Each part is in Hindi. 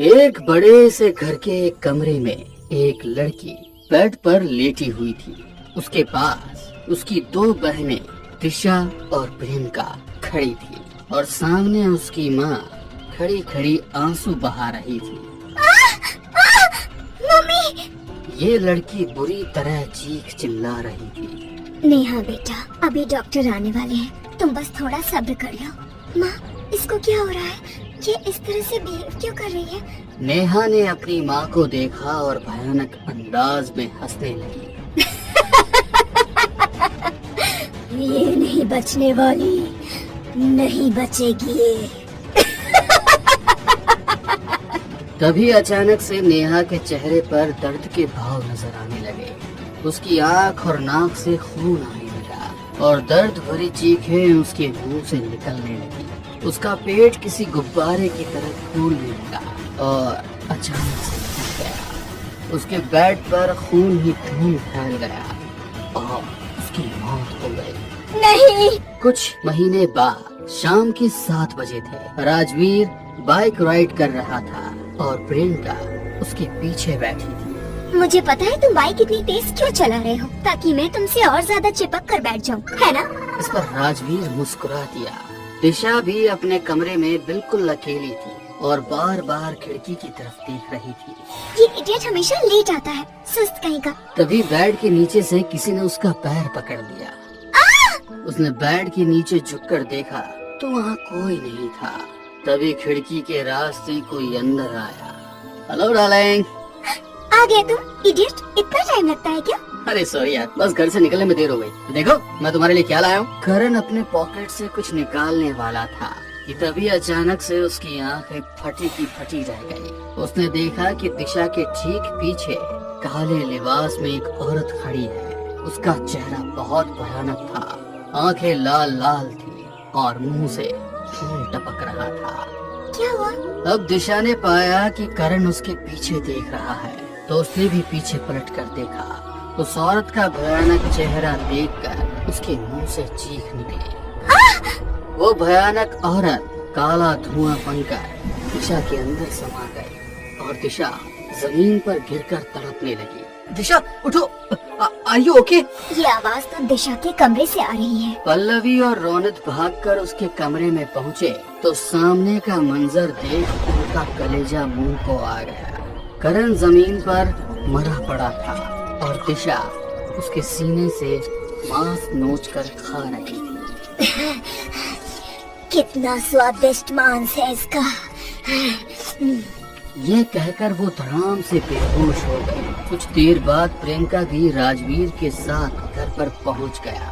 एक बड़े से घर के एक कमरे में एक लड़की बेड पर लेटी हुई थी। उसके पास उसकी दो बहनें दिशा और प्रियंका खड़ी थी और सामने उसकी माँ खड़ी खड़ी आंसू बहा रही थी। मम्मी! ये लड़की बुरी तरह चीख चिल्ला रही थी। नेहा बेटा, अभी डॉक्टर आने वाले हैं, तुम बस थोड़ा सब्र कर लो। माँ, इसको क्या हो रहा है? ये इस तरह से बिहेव क्यों कर रही है? नेहा ने अपनी माँ को देखा और भयानक अंदाज में हंसने लगी। ये नहीं बचने वाली, नहीं बचेगी ये। तभी अचानक से नेहा के चेहरे पर दर्द के भाव नजर आने लगे। उसकी आंख और नाक से खून आने लगा और दर्द भरी चीखें उसके मुंह से निकलने लगी। उसका पेट किसी गुब्बारे की तरह फूलने लगा और अचानक से फट गया। उसके बेड पर खून ही खून फैल गया और उसकी मौत हो गई। नहीं! कुछ महीने बाद शाम के 7 बजे थे। राजवीर बाइक राइड कर रहा था और प्रियंका उसके पीछे बैठी थी। मुझे पता है तुम बाइक इतनी तेज क्यों चला रहे हो, ताकि मैं तुमसे और ज्यादा चिपक कर बैठ जाऊं, है ना? इस पर राजवीर मुस्कुरा दिया। दिशा भी अपने कमरे में बिल्कुल अकेली थी और बार बार खिड़की की तरफ देख रही थी। ये इडियट हमेशा लेट आता है, सुस्त कहीं का। तभी बेड के नीचे से किसी ने उसका पैर पकड़ लिया। उसने बेड के नीचे झुककर देखा तो वहाँ कोई नहीं था। तभी खिड़की के रास्ते कोई अंदर आया। Hello darling. आ गए तुम? इडियट, इतना टाइम लगता है क्या? अरे सॉरी यार, बस घर से निकलने में देर हो गई। देखो मैं तुम्हारे लिए क्या लाया हूँ। करण अपने पॉकेट से कुछ निकालने वाला था कि तभी अचानक से उसकी आंखें फटी की फटी रह गई। उसने देखा कि दिशा के ठीक पीछे काले लिबास में एक औरत खड़ी है। उसका चेहरा बहुत भयानक था, आंखें लाल लाल थी और मुंह से खून टपक रहा था। क्या हुआ? अब दिशा ने पाया कि करण उसके पीछे देख रहा है तो उसने भी पीछे पलट कर देखा। उस औरत का भयानक चेहरा देखकर उसके मुंह से चीख निकली। वो भयानक औरत काला धुआं बनकर दिशा के अंदर समा गई और दिशा जमीन पर गिरकर तड़पने लगी। दिशा उठो, आर यू ओके? ये आवाज तो दिशा के कमरे से आ रही है। पल्लवी और रौनक भागकर उसके कमरे में पहुँचे तो सामने का मंजर देख उनका कलेजा मुंह को आ गया। करण जमीन पर मरा पड़ा था और दिशा उसके सीने से मांस नोचकर खा रही थी। कितना स्वादिष्ट मांस है इसका। ये कहकर वो धड़ाम से बेहोश हो गई। कुछ देर बाद प्रियंका भी राजवीर के साथ घर पर पहुंच गया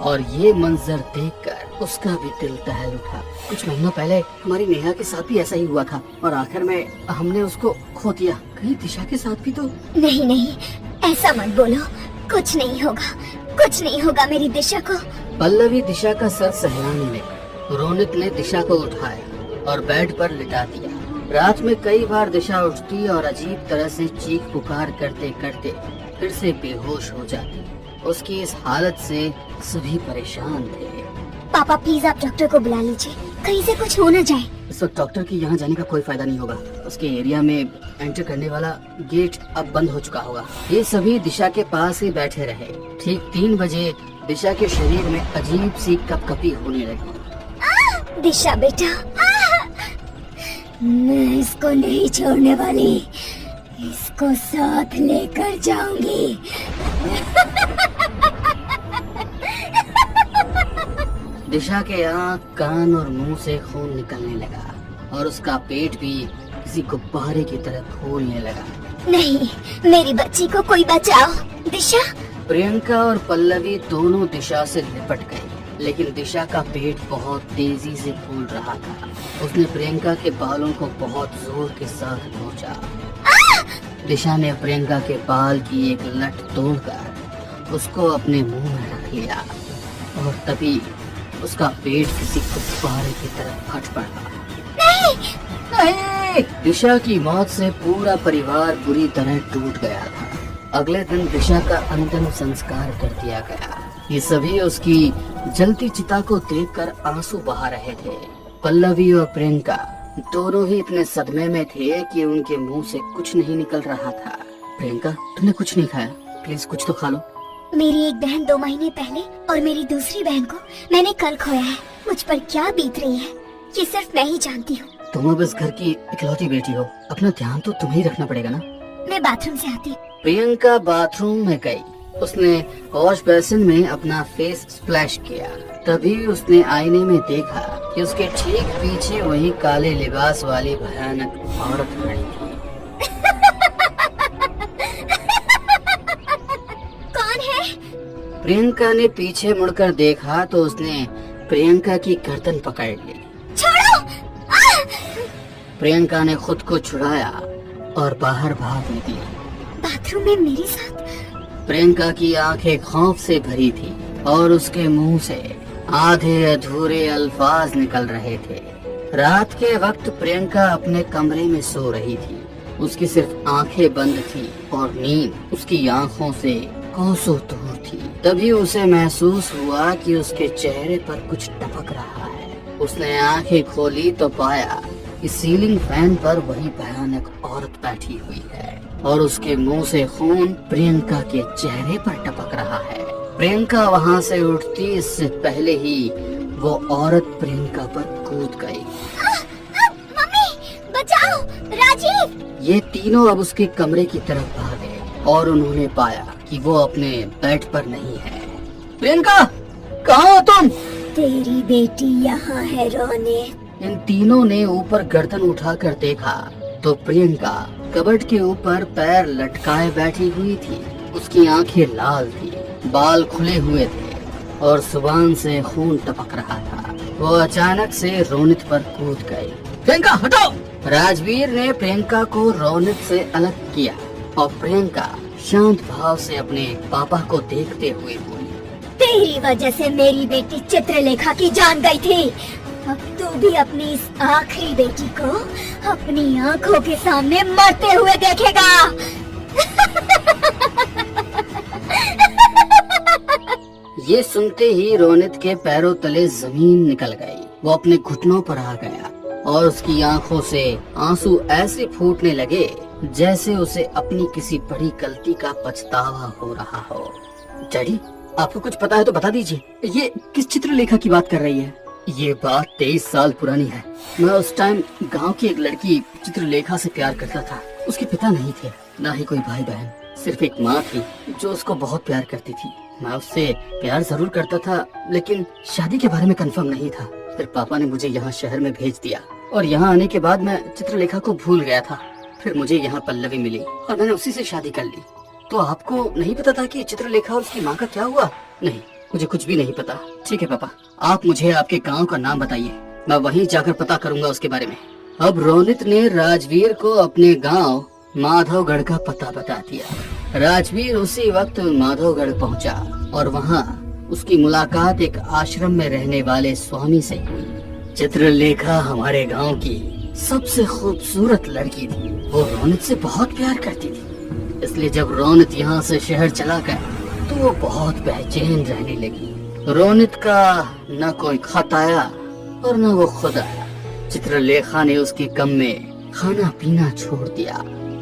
और ये मंजर देखकर उसका भी दिल दहल उठा। कुछ महीनों पहले हमारी नेहा के साथ भी ऐसा ही हुआ था और आखिर में हमने उसको खो दिया। कहीं दिशा के साथ भी तो? नहीं नहीं, ऐसा मत बोलो। कुछ नहीं होगा, कुछ नहीं होगा मेरी दिशा को। पल्लवी दिशा का सर सहलाने लगी। रौनक ने दिशा को उठाया और बेड पर लिटा दिया। रात में कई बार दिशा उठती और अजीब तरह से चीख पुकार करते करते फिर से बेहोश हो जाती। उसकी इस हालत से सभी परेशान थे। पापा प्लीज आप डॉक्टर को बुला लीजिए, कहीं से कुछ हो न जाए। इस वक्त डॉक्टर के यहाँ जाने का कोई फायदा नहीं होगा। उसके एरिया में एंटर करने वाला गेट अब बंद हो चुका होगा। ये सभी दिशा के पास ही बैठे रहे। ठीक 3 बजे दिशा के शरीर में अजीब सी कपकपी होने लगी। दिशा बेटा, मैं इसको नहीं छोड़ने वाली, इसको साथ लेकर जाऊंगी। दिशा के आँख, कान और मुंह से खून निकलने लगा और उसका पेट भी किसी गुब्बारे की तरह फूलने लगा। नहीं, मेरी बच्ची को कोई बचाओ। दिशा! प्रियंका और पल्लवी दोनों दिशा से लिपट गई, लेकिन दिशा का पेट बहुत तेजी से फूल रहा था। उसने प्रियंका के बालों को बहुत जोर के साथ नोचा। दिशा ने प्रियंका के बाल की एक लट तोड़कर उसको अपने मुंह में रख लिया और तभी उसका पेट किसी गुब्बारे की तरह फट पड़ा। नहीं! नहीं! दिशा की मौत से पूरा परिवार बुरी तरह टूट गया था। अगले दिन दिशा का अंतिम संस्कार कर दिया गया। ये सभी उसकी जलती चिता को देखकर आंसू बहा रहे थे। पल्लवी और प्रियंका दोनों ही इतने सदमे में थे कि उनके मुंह से कुछ नहीं निकल रहा था। प्रियंका, तुमने कुछ नहीं खाया? प्लीज कुछ तो खा लो। मेरी एक बहन 2 महीने पहले और मेरी दूसरी बहन को मैंने कल खोया है। मुझ पर क्या बीत रही है ये सिर्फ मैं ही जानती हूँ। तुम अब इस घर की इकलौती बेटी हो, अपना ध्यान तो तुम्हें ही रखना पड़ेगा ना। मैं बाथरूम से आती हूँ। प्रियंका बाथरूम में गई। उसने वॉश बेसिन में अपना फेस स्प्लैश किया। तभी उसने आईने में देखा कि उसके ठीक पीछे वही काले लिबास वाली भयानक औरत खड़ी थी। कौन है? प्रियंका ने पीछे मुड़कर देखा तो उसने प्रियंका की गर्दन पकड़ ली। छोड़ो! प्रियंका ने खुद को छुड़ाया और बाहर भाग निकली। बाथरूम में मेरे साथ? प्रियंका की आंखें खौफ से भरी थी और उसके मुंह से आधे अधूरे अल्फाज निकल रहे थे। रात के वक्त प्रियंका अपने कमरे में सो रही थी। उसकी सिर्फ आंखें बंद थी और नींद उसकी आंखों से कोसों दूर थी। तभी उसे महसूस हुआ कि उसके चेहरे पर कुछ टपक रहा है। उसने आंखें खोली तो पाया कि सीलिंग फैन पर वही भयानक औरत बैठी हुई है और उसके मुंह से खून प्रियंका के चेहरे पर टपक रहा है। प्रियंका वहां से उठती इससे पहले ही वो औरत प्रियंका पर कूद गई। मम्मी, बचाओ! राजीव! ये तीनों अब उसके कमरे की तरफ भागे और उन्होंने पाया कि वो अपने बेड पर नहीं है। प्रियंका, कहाँ हो तुम? तेरी बेटी यहाँ है रोने। इन तीनों ने ऊपर गर्दन उठाकर देखा तो प्रियंका कबर्ड के ऊपर पैर लटकाए बैठी हुई थी। उसकी आंखें लाल थी, बाल खुले हुए थे और जुबान से खून टपक रहा था। वो अचानक से रोनित पर कूद गई। प्रियंका हटो! राजवीर ने प्रियंका को रोनित से अलग किया और प्रियंका शांत भाव से अपने पापा को देखते हुए बोली, तेरी वजह से मेरी बेटी चित्रलेखा की जान गई थी। अब तू भी अपनी इस आखिरी बेटी को अपनी आंखों के सामने मरते हुए देखेगा। ये सुनते ही रोनित के पैरों तले जमीन निकल गई। वो अपने घुटनों पर आ गया और उसकी आंखों से आंसू ऐसे फूटने लगे जैसे उसे अपनी किसी बड़ी गलती का पछतावा हो रहा हो। डैडी, आपको कुछ पता है तो बता दीजिए, ये किस चित्रलेखा की बात कर रही है? ये बात 23 साल पुरानी है। मैं उस टाइम गांव की एक लड़की चित्रलेखा से प्यार करता था। उसके पिता नहीं थे, ना ही कोई भाई बहन, सिर्फ एक माँ थी जो उसको बहुत प्यार करती थी। मैं उससे प्यार जरूर करता था लेकिन शादी के बारे में कंफर्म नहीं था। फिर पापा ने मुझे यहाँ शहर में भेज दिया और यहाँ आने के बाद मैं चित्रलेखा को भूल गया था। फिर मुझे यहाँ पल्लवी मिली और मैंने उसी से शादी कर ली। तो आपको नहीं पता था कि चित्रलेखा और उसकी माँ का क्या हुआ? नहीं, मुझे कुछ भी नहीं पता। ठीक है पापा, आप मुझे आपके गांव का नाम बताइए, मैं वहीं जाकर पता करूंगा उसके बारे में। अब रोनित ने राजवीर को अपने गांव माधवगढ़ का पता बता दिया। राजवीर उसी वक्त माधवगढ़ पहुंचा और वहां उसकी मुलाकात एक आश्रम में रहने वाले स्वामी से हुई। चित्रलेखा हमारे गांव की सबसे खूबसूरत लड़की थी। वो रोनित से बहुत प्यार करती थी, इसलिए जब रोनित यहाँ से शहर चला गया तो वो बहुत बेचैन रहने लगी। रोनित का न कोई खत आया और न वो खुद आया। चित्रलेखा ने उसके गम में खाना पीना छोड़ दिया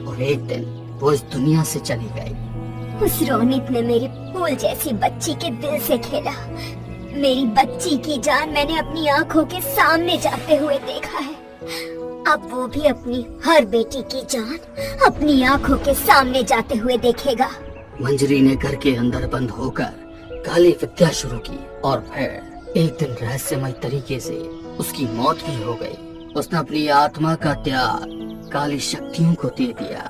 और एक दिन वो इस दुनिया से चली गई। उस रोनित ने मेरी फूल जैसी बच्ची के दिल से खेला। मेरी बच्ची की जान मैंने अपनी आंखों के सामने जाते हुए देखा है। अब वो भी अपनी हर बेटी की जान अपनी आंखों के सामने जाते हुए देखेगा। मंजरी ने घर के अंदर बंद होकर काली विद्या शुरू की और फिर एक दिन रहस्यमय तरीके से उसकी मौत भी हो गई। उसने अपनी आत्मा का त्याग काली शक्तियों को दे दिया,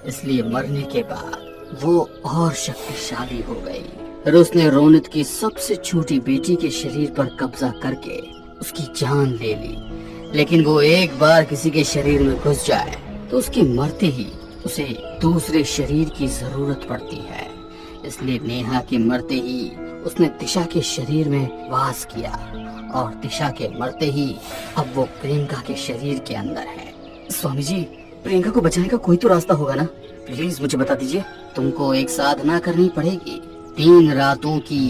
इसलिए मरने के बाद वो और शक्तिशाली हो गई। फिर उसने रोनित की सबसे छोटी बेटी के शरीर पर कब्जा करके उसकी जान ले ली। लेकिन वो एक बार किसी के शरीर में घुस जाए तो उसके मरते ही उसे दूसरे शरीर की जरूरत पड़ती है। इसलिए नेहा के मरते ही उसने दिशा के शरीर में वास किया और दिशा के मरते ही अब वो प्रियंका के शरीर के अंदर है। स्वामी जी, प्रियंका को बचाने का कोई तो रास्ता होगा ना? प्लीज मुझे बता दीजिए। तुमको एक साधना करनी पड़ेगी, 3 रातों की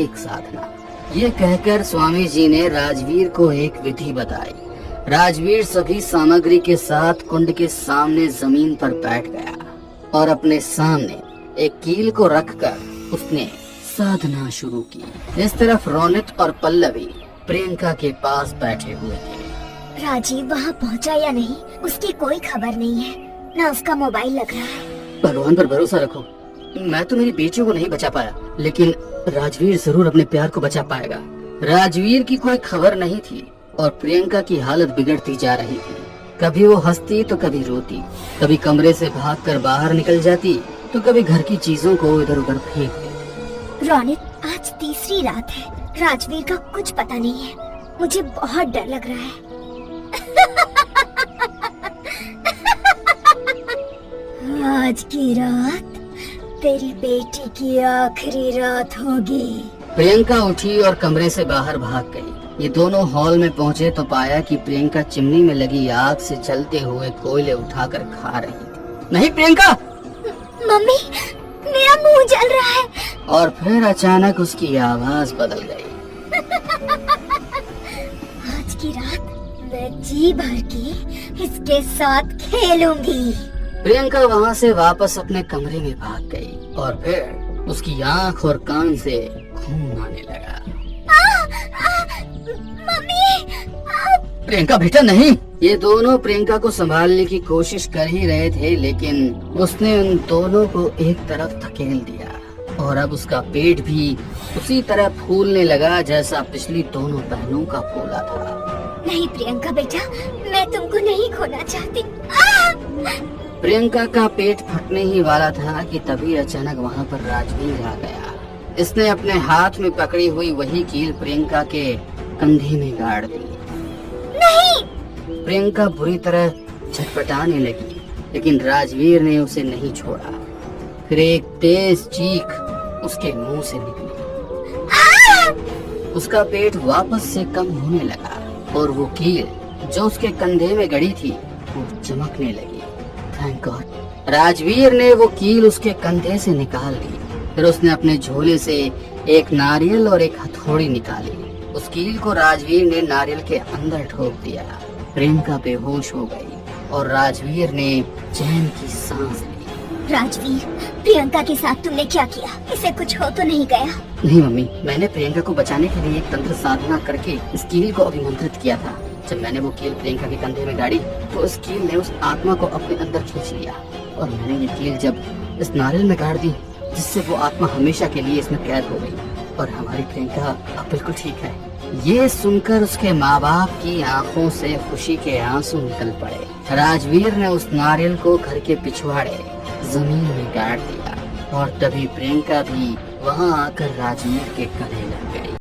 एक साधना। ये कहकर स्वामी जी ने राजवीर को एक विधि बताई। राजवीर सभी सामग्री के साथ कुंड के सामने जमीन पर बैठ गया और अपने सामने एक कील को रखकर उसने साधना शुरू की। इस तरफ रोनित और पल्लवी प्रियंका के पास बैठे हुए थे। राजीव वहाँ पहुँचा या नहीं, उसकी कोई खबर नहीं है, ना उसका मोबाइल लग रहा है। भगवान पर भरोसा रखो। मैं तो मेरी बेटी को नहीं बचा पाया, लेकिन राजवीर जरूर अपने प्यार को बचा पाएगा। राजवीर की कोई खबर नहीं थी और प्रियंका की हालत बिगड़ती जा रही थी। कभी वो हंसती तो कभी रोती, कभी कमरे से भागकर बाहर निकल जाती तो कभी घर की चीजों को इधर उधर फेंक देती। रोनित, आज तीसरी रात है, राजवीर का कुछ पता नहीं है, मुझे बहुत डर लग रहा है। आज की रात तेरी बेटी की आखिरी रात होगी। प्रियंका उठी और कमरे से बाहर भाग गई। ये दोनों हॉल में पहुंचे तो पाया कि प्रियंका चिमनी में लगी आग से जलते हुए कोयले उठाकर खा रही थी। नहीं प्रियंका! मम्मी, मेरा मुंह जल रहा है। और फिर अचानक उसकी आवाज बदल गई। आज की रात मैं जी भर के इसके साथ खेलूंगी। प्रियंका वहाँ से वापस अपने कमरे में भाग गई और फिर उसकी आंख और कान से खून आने लगा। मम्मी! प्रियंका बेटा नहीं! ये दोनों प्रियंका को संभालने की कोशिश कर ही रहे थे, लेकिन उसने उन दोनों को एक तरफ धकेल दिया और अब उसका पेट भी उसी तरह फूलने लगा जैसा पिछली दोनों बहनों का फूला था। नहीं प्रियंका बेटा, मैं तुमको नहीं खोना चाहती। प्रियंका का पेट फटने ही वाला था कि तभी अचानक वहाँ पर राजवीर आ गया। इसने अपने हाथ में पकड़ी हुई वही कील प्रियंका के कंधे में गाड़ दी। नहीं! प्रियंका बुरी तरह छटपटाने लगी, लेकिन राजवीर ने उसे नहीं छोड़ा। फिर एक तेज चीख उसके मुंह से निकली। उसका पेट वापस से कम होने लगा और वो कील जो उसके कंधे में गड़ी थी वो चमकने लगी। Thank God! राजवीर ने वो कील उसके कंधे से निकाल ली। फिर उसने अपने झोले से एक नारियल और एक हथौड़ी निकाली। उस कील को राजवीर ने नारियल के अंदर ठोक दिया। प्रियंका बेहोश हो गई और राजवीर ने चैन की सांस ली। राजवीर, प्रियंका के साथ तुमने क्या किया? इसे कुछ हो तो नहीं गया? नहीं मम्मी, मैंने प्रियंका को बचाने के लिए एक तंत्र साधना करके इस कील को अभिमंत्रित किया था। जब मैंने वो कील प्रियंका के कंधे में गाड़ी तो उस कील ने उस आत्मा को अपने अंदर खींच लिया और मैंने ये कील जब इस नारियल में गाड़ दी, जिससे वो आत्मा हमेशा के लिए इसमें कैद हो गई और हमारी प्रियंका अब बिल्कुल ठीक है। ये सुनकर उसके माँ बाप की आंखों से खुशी के आंसू निकल पड़े। राजवीर ने उस नारियल को घर के पिछवाड़े जमीन में गाड़ दिया और तभी प्रियंका भी वहाँ आकर राजवीर के गले लग गई।